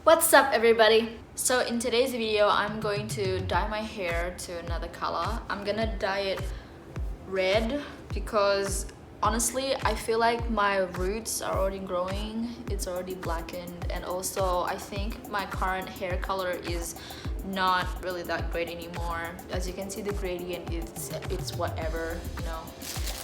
What's up everybody? So in today's video, I'm going to dye my hair to another color. I'm gonna dye it red because honestly, I feel like my roots are already growing. It's already blackened, and also I think my current hair color is not really that great anymore. As you can see, the gradient it's whatever, you know.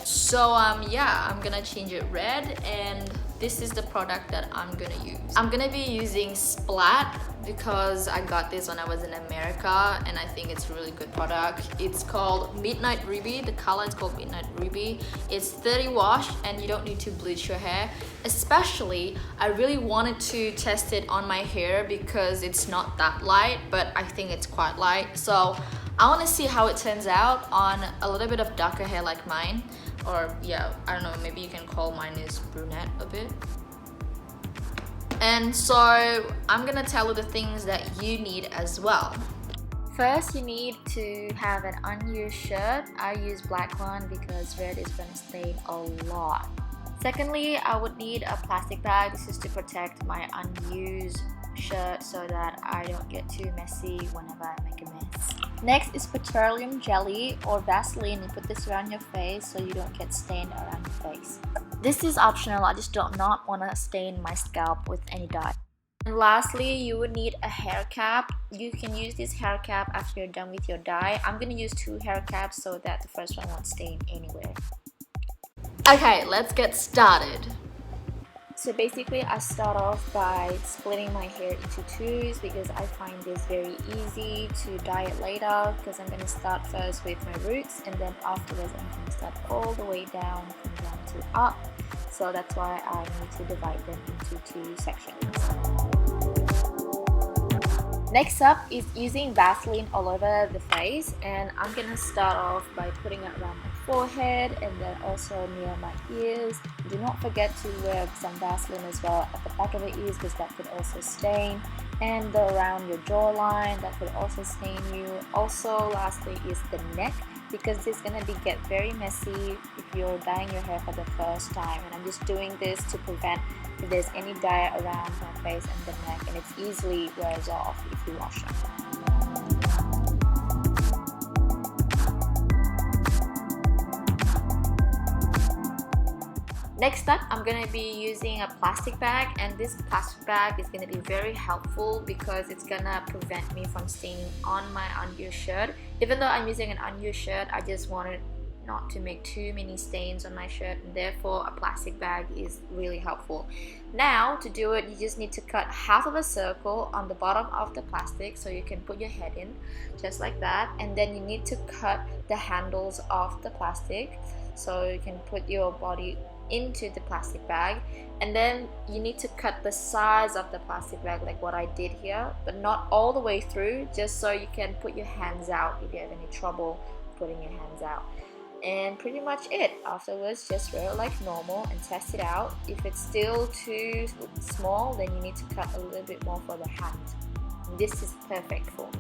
So yeah, I'm gonna change it red, and this is the product that I'm gonna use. I'm gonna be using Splat because I got this when I was in America and I think it's a really good product. It's called Midnight Ruby. The color is called Midnight Ruby. It's 30 wash and you don't need to bleach your hair. Especially, I really wanted to test it on my hair because it's not that light, but I think it's quite light. So I want to see how it turns out on a little bit of darker hair like mine. Or yeah, I don't know, maybe you can call mine is brunette a bit. And so I'm gonna tell you the things that you need as well. First, you need to have an unused shirt. I use black one because red is gonna stain a lot. Secondly, I would need a plastic bag. This is to protect my unused shirt so that I don't get too messy whenever I make a mess. Next is petroleum jelly or Vaseline. You put this around your face so you don't get stained around your face. This is optional. I just do not want to stain my scalp with any dye. And lastly, you would need a hair cap. You can use this hair cap after you're done with your dye. I'm going to use 2 hair caps so that the first one won't stain anywhere. Okay, let's get started. So basically, I start off by splitting my hair into 2s because I find this very easy to dye it later, because I'm going to start first with my roots and then afterwards I'm going to start all the way down, from down to up. So that's why I need to divide them into 2 sections. Next up is using Vaseline all over the face, and I'm going to start off by putting it around my forehead and then also near my ears. Do not forget to wear some Vaseline as well at the back of the ears because that could also stain, and around your jawline that could also stain you. Also, lastly is the neck, because this is gonna get very messy if you're dyeing your hair for the first time, and I'm just doing this to prevent if there's any dye around my face and the neck, and it easily wears off if you wash it. Next up, I'm going to be using a plastic bag, and this plastic bag is going to be very helpful because it's going to prevent me from staining on my unused shirt. Even though I'm using an unused shirt, I just wanted not to make too many stains on my shirt, and therefore a plastic bag is really helpful. Now to do it, you just need to cut half of a circle on the bottom of the plastic so you can put your head in, just like that, and then you need to cut the handles of the plastic so you can put your body into the plastic bag, and then you need to cut the size of the plastic bag like what I did here, but not all the way through, just so you can put your hands out if you have any trouble putting your hands out. And pretty much it. Afterwards, just wear it like normal and test it out. If it's still too small, then you need to cut a little bit more for the hand. This is perfect for me.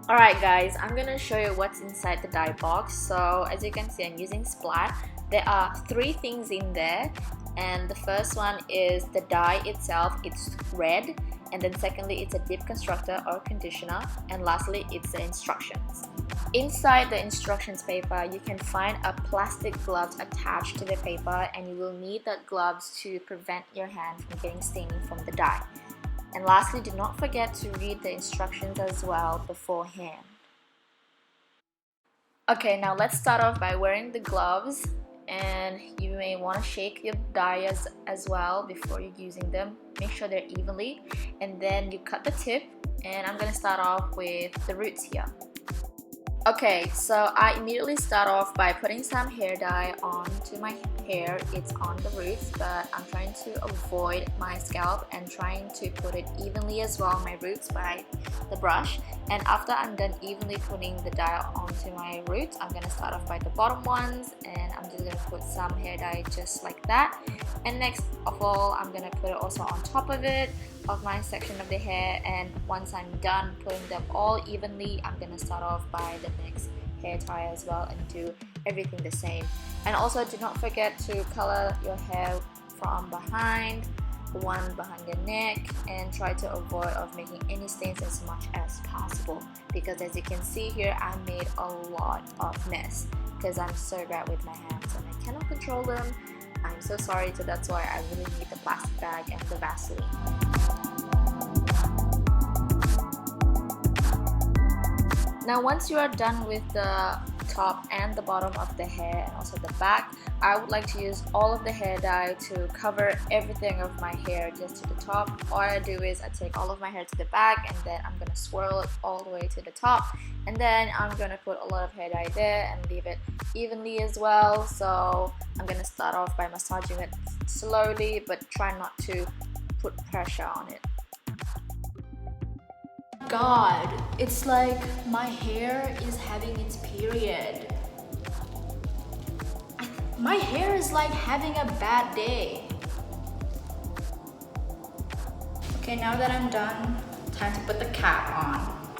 Alright guys, I'm gonna show you what's inside the dye box. So as you can see, I'm using Splat. There are 3 things in there, and the first one is the dye itself. It's red, and then secondly it's a dip constructor or conditioner, and lastly it's the instructions. Inside the instructions paper, you can find a plastic gloves attached to the paper, and you will need that gloves to prevent your hand from getting staining from the dye. And lastly, do not forget to read the instructions as well beforehand. Okay, now let's start off by wearing the gloves, and you may want to shake your dye as well before you're using them. Make sure they're evenly, and then you cut the tip, and I'm going to start off with the roots here. Okay, so I immediately start off by putting some hair dye onto my hair. It's on the roots, but I'm trying to avoid my scalp and trying to put it evenly as well, my roots, by the brush. And after I'm done evenly putting the dye onto my roots, I'm going to start off by the bottom ones, and I'm just going to put some hair dye just like that. And next of all, I'm going to put it also on top of it, of my section of the hair, and once I'm done putting them all evenly, I'm going to start off by the next hair tie as well and do everything the same. And also do not forget to color your hair from behind, the one behind your neck, and try to avoid of making any stains as much as possible, because as you can see here, I made a lot of mess because I'm so bad with my hands and I cannot control them. I'm so sorry, so that's why I really need the plastic bag and the Vaseline. Now once you are done with the top and the bottom of the hair and also the back, I would like to use all of the hair dye to cover everything of my hair just to the top. All I do is I take all of my hair to the back and then I'm gonna swirl it all the way to the top, and then I'm gonna put a lot of hair dye there and leave it evenly as well. So I'm gonna start off by massaging it slowly, but try not to put pressure on it. God, it's like my hair is having its period. My hair is like having a bad day. Okay, now that I'm done, time to put the cap on.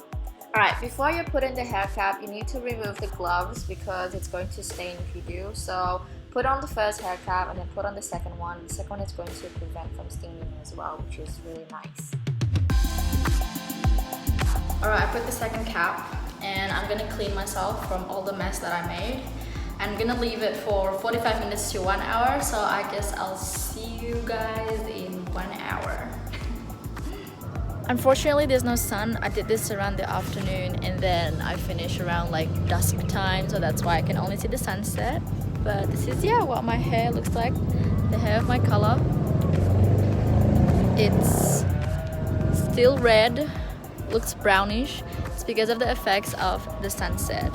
Alright, before you put in the hair cap, you need to remove the gloves because it's going to stain if you do. So put on the first hair cap and then put on the second one. The second one is going to prevent from staining as well, which is really nice. Alright, I put the second cap and I'm gonna clean myself from all the mess that I made. I'm gonna leave it for 45 minutes to 1 hour, so I guess I'll see you guys in 1 hour. Unfortunately, there's no sun. I did this around the afternoon and then I finished around like dusk time, so that's why I can only see the sunset. But this is, yeah, what my hair looks like. The hair of my color. It's still red. Looks brownish. It's because of the effects of the sunset.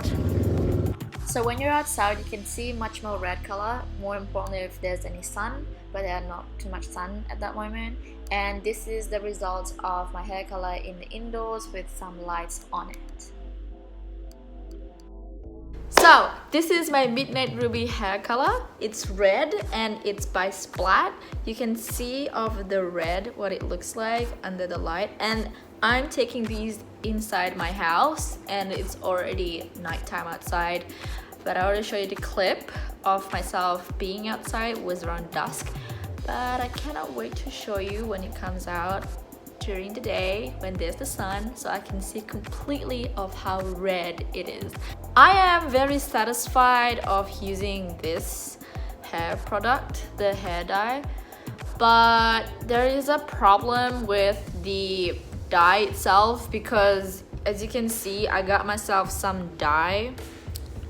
So when you're outside, you can see much more red color, more importantly if there's any sun, but there are not too much sun at that moment. And this is the result of my hair color in the indoors with some lights on it. So this is my Midnight Ruby hair color. It's red and it's by Splat. You can see of the red what it looks like under the light, and I'm taking these inside my house and it's already nighttime outside, but I already show you the clip of myself being outside. It was around dusk, but I cannot wait to show you when it comes out during the day when there's the sun, so I can see completely of how red it is. I am very satisfied of using this hair product, the hair dye, but there is a problem with the dye itself, because as you can see, I got myself some dye.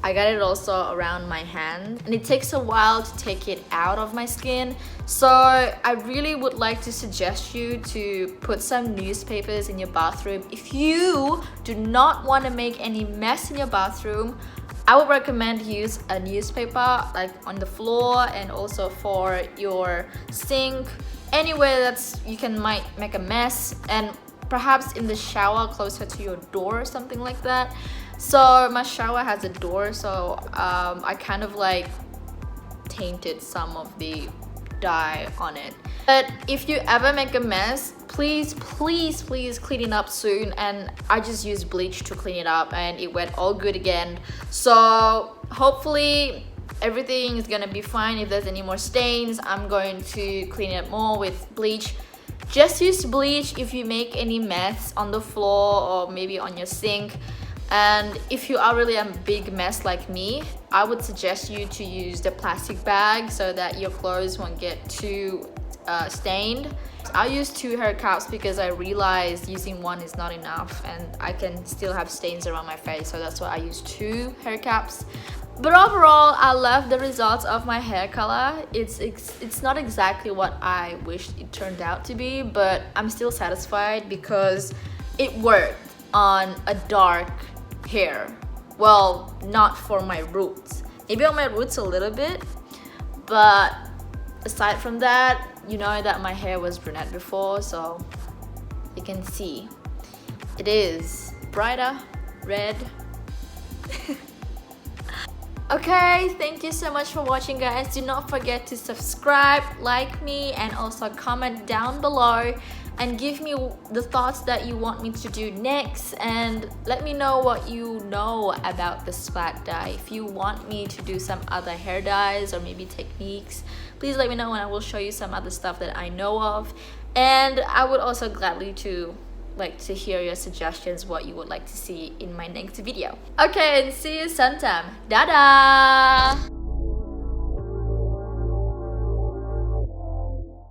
I got it also around my hand and it takes a while to take it out of my skin. So I really would like to suggest you to put some newspapers in your bathroom. If you do not want to make any mess in your bathroom, I would recommend use a newspaper like on the floor and also for your sink, anywhere that's you can might make a mess, and perhaps in the shower closer to your door or something like that. So my shower has a door, so I kind of like tainted some of the dye on it. But if you ever make a mess, please clean it up soon. And I just used bleach to clean it up and it went all good again. So hopefully everything is gonna be fine. If there's any more stains, I'm going to clean it more with bleach. Just use bleach if you make any mess on the floor or maybe on your sink. And if you are really a big mess like me, I would suggest you to use the plastic bag so that your clothes won't get too stained. I use 2 hair caps because I realized using one is not enough and I can still have stains around my face, so that's why I use 2 hair caps. But overall, I love the results of my hair color. It's not exactly what I wished it turned out to be, but I'm still satisfied because it worked on a dark hair. Well, not for my roots. Maybe on my roots a little bit, but aside from that, you know that my hair was brunette before, so you can see it is brighter red. Okay, thank you so much for watching, guys. Do not forget to subscribe, like me, and also comment down below. and give me the thoughts that you want me to do next, and let me know what you know about the splat dye. If you want me to do some other hair dyes or maybe techniques, please let me know and I will show you some other stuff that I know of. And I would also gladly to hear your suggestions, what you would like to see in my next video. Okay, and see you sometime. Dadah!